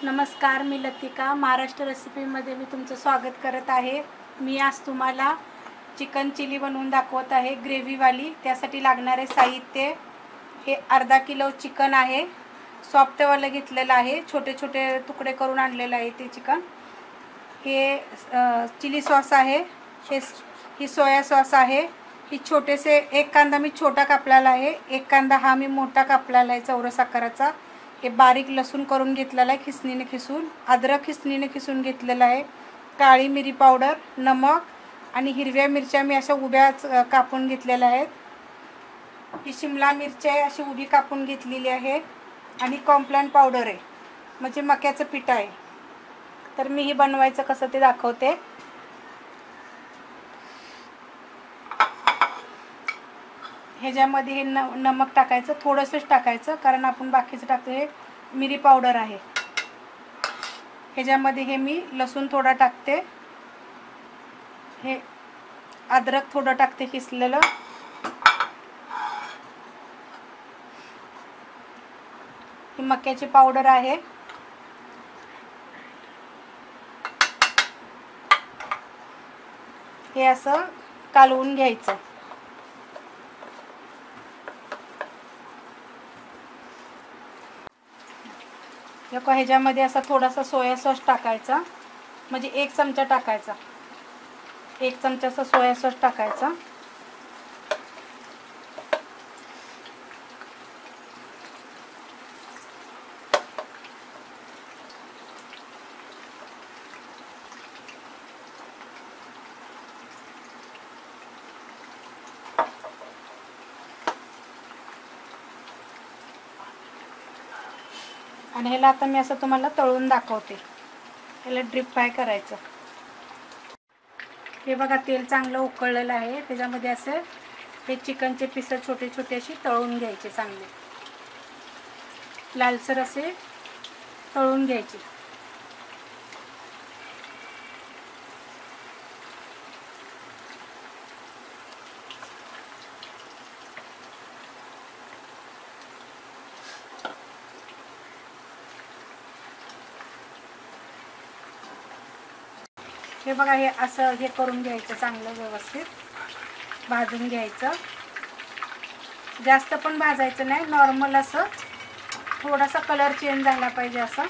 नमस्कार, मी लतिका. महाराष्ट्र रेसिपीमध्ये मी तुमचं स्वागत करत आहे. मी आज तुम्हाला चिकन चिली बनवून दाखवत आहे, ग्रेव्हीवाली. त्यासाठी लागणारे साहित्य हे अर्धा किलो चिकन आहे. सॉफ्टवालं घेतलेलं आहे, छोटे छोटे तुकडे करून आणलेलं आहे ते चिकन. हे चिली सॉस आहे, ही सोया सॉस आहे. ही छोटेसे एक कांदा मी छोटा कापलेला आहे, एक कांदा हा मी मोठा कापलेला आहे चौरस आकाराचा. हे बारीक लसूण करून घेतलेला आहे खिसणीने खिसून. अद्रक खिसणीने खिसून घेतलेला आहे. काळी मिरी पावडर, नमक आणि हिरव्या मिरच्या मी अशा उभ्याच कापून घेतलेल्या आहेत. ही शिमला मिरची आहे, अशी उभी कापून घेतलेली आहे. आणि कॉम्प्लान पावडर आहे, म्हणजे मक्याचं पीठ आहे. तर मी हे बनवायचं कसं ते दाखवते. ह्याच्यामध्ये हे नमक टाकायचं, थोडंसंच टाकायचं, कारण आपण बाकीचं टाकतो. हे मिरी पावडर आहे. ह्याच्यामध्ये हे मी लसूण थोडा टाकते, हे अद्रक थोडं टाकते किसलेलं. ही मक्याची पावडर आहे. हे असं कालवून घ्यायचं. ह्याच्यामध्ये असा थोडासा सोया सॉस टाकायचा, म्हणजे 1 चमचा टाकायचा. 1 चमचाचा सोया सॉस टाकायचा. आणि ह्याला आता मी असं तुम्हाला तळून दाखवते. ह्याला ड्रीप फ्राय करायचं. हे बघा, तेल चांगलं उकळलेलं आहे. त्याच्यामध्ये असं हे चिकनचे पीस छोटे छोटे असे तळून घ्यायचे, चांगले लालसर असे तळून घ्यायचे. हे बघा, हे असं हे करून घ्यायचं, चांगलं व्यवस्थित भाजून घ्यायचं. जास्त पण भाजायचं नाही, नॉर्मल असं थोडासा कलर चेंज झाला पाहिजे असं.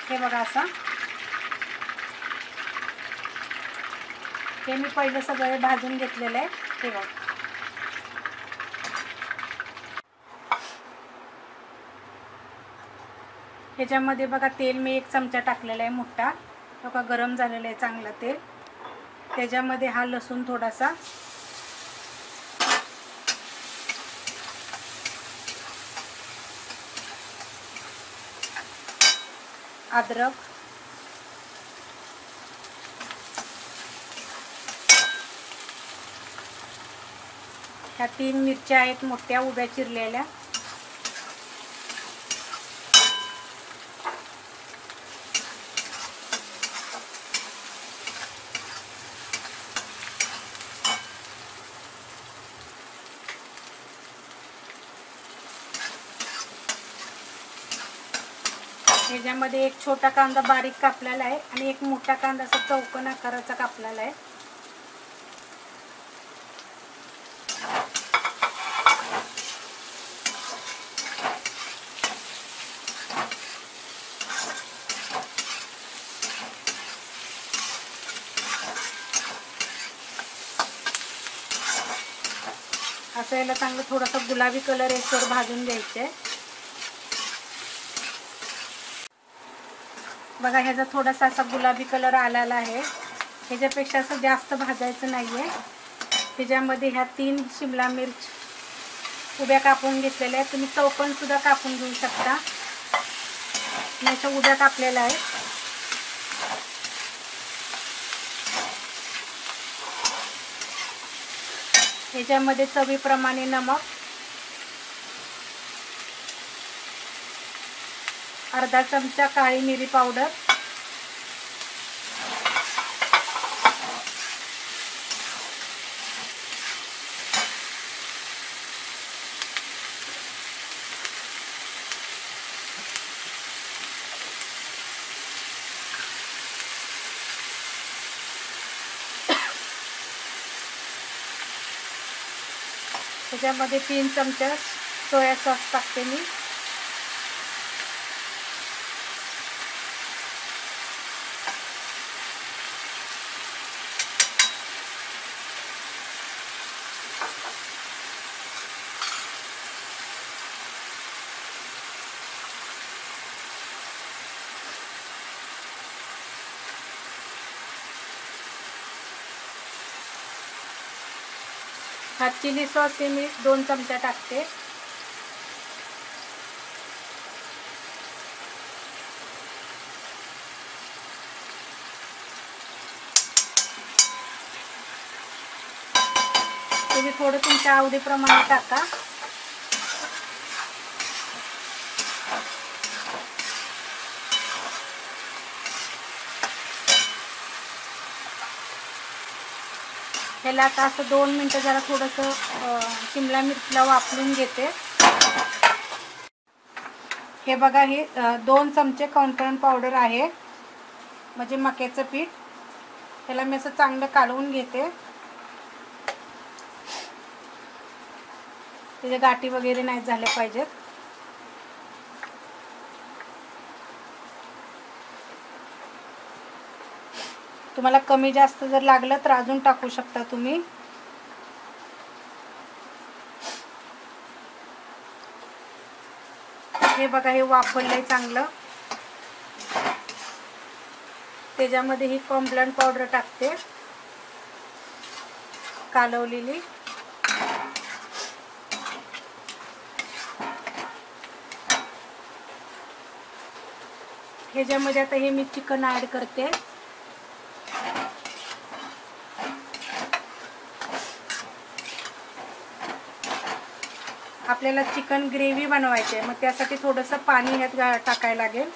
हे बघा, असं हे मी पहिलं सगळे भाजून घेतलेलं आहे. हे बघा, ह्याच्यामध्ये बघा तेल मी 1 चमचा टाकलेला आहे मोठा. बघा, गरम झालेलं आहे चांगलं तेल. त्याच्यामध्ये हा लसूण थोडासा, अद्रक, ह्या 3 मिरच्या आहेत मोठ्या उभ्या चिरलेल्या. ह्याच्यामध्ये 1 छोटा कांदा बारीक कापलेला आहे आणि 1 मोठा कांदा असा चौकोन आकाराचा कापलेला आहे. असं याला चांगलं थोडासा गुलाबी कलर याच्यावर भाजून घ्यायचे. बघा, ह्याचा थोडासा असा गुलाबी कलर आलेला आहे. ह्याच्यापेक्षा असं जास्त भाजायचं नाही आहे. त्याच्यामध्ये ह्या 3 शिमला मिर्च उभ्या कापून घेतलेल्या आहेत. तुम्ही चौकोन सुद्धा कापून घेऊ शकता. ह्याच्या उभ्या कापलेल्या आहेत. ह्याच्यामध्ये चवीप्रमाणे नमक, अर्धा चमचा काळी मिरी पावडर, त्याच्यामध्ये 3 चमचे सोया सॉस टाकते मी. हा चिली सॉस हे मी 2 चमचे टाकते. तुम्ही थोडं तुमच्या आवडीप्रमाणे टाका. ह्याला आता असं 2 मिनटं जरा थोडंसं शिमला मिरचीला वाफलून घेते. हे बघा, हे 2 चमचे कॉर्नफ्लोअर पावडर आहे, म्हणजे मक्याचं पीठ. ह्याला मी असं चांगलं कालवून घेते. त्याचे गाठी वगैरे नाही झाल्या पाहिजेत. तुम्हाला कमी जास्त जर लागलं तर अजून टाकू शकता तुम्ही. हे बघा, हे वाफवलंय चांगलं. त्याच्यामध्ये ही कॉर्नफ्लोअर पावडर टाकते कालवलेली. ह्याच्यामध्ये आता हे मी चिकन ॲड करते. आपल्याला चिकन ग्रेव्ही बनवायची आहे, मग त्यासाठी थोडंसं पाणी ह्यात टाकायला लागेल.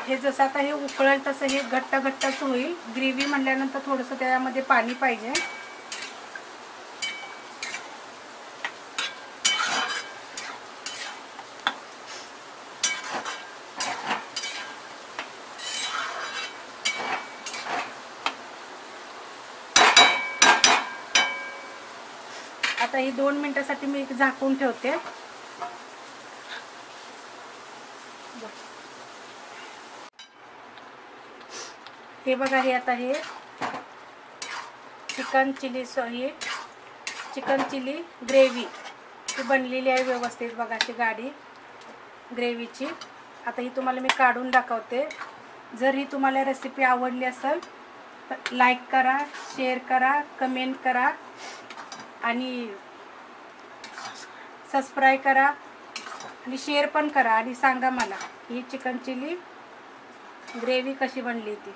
हे जसं आता हे उकळेल तसं हे घट्ट घट्टच होईल. ग्रेव्ही म्हणल्यानंतर थोडंसं त्यामध्ये पाणी पाहिजे. आता ही 2 मिनिटासाठी मी झाकून ठेवते. हे बघा, हे आता हे चिकन चिली ग्रेव्ही ही बनलेली आहे व्यवस्थित. बघा अशी गाढी ग्रेव्हीची. आता ही तुम्हाला मी काढून दाखवते. जर ही तुम्हाला रेसिपी आवडली असेल तर लाईक करा, शेअर करा, कमेंट करा आणि सबस्क्राईब करा आणि शेअर पण करा आणि सांगा मला ही चिकन चिली ग्रेव्ही कशी बनली ती.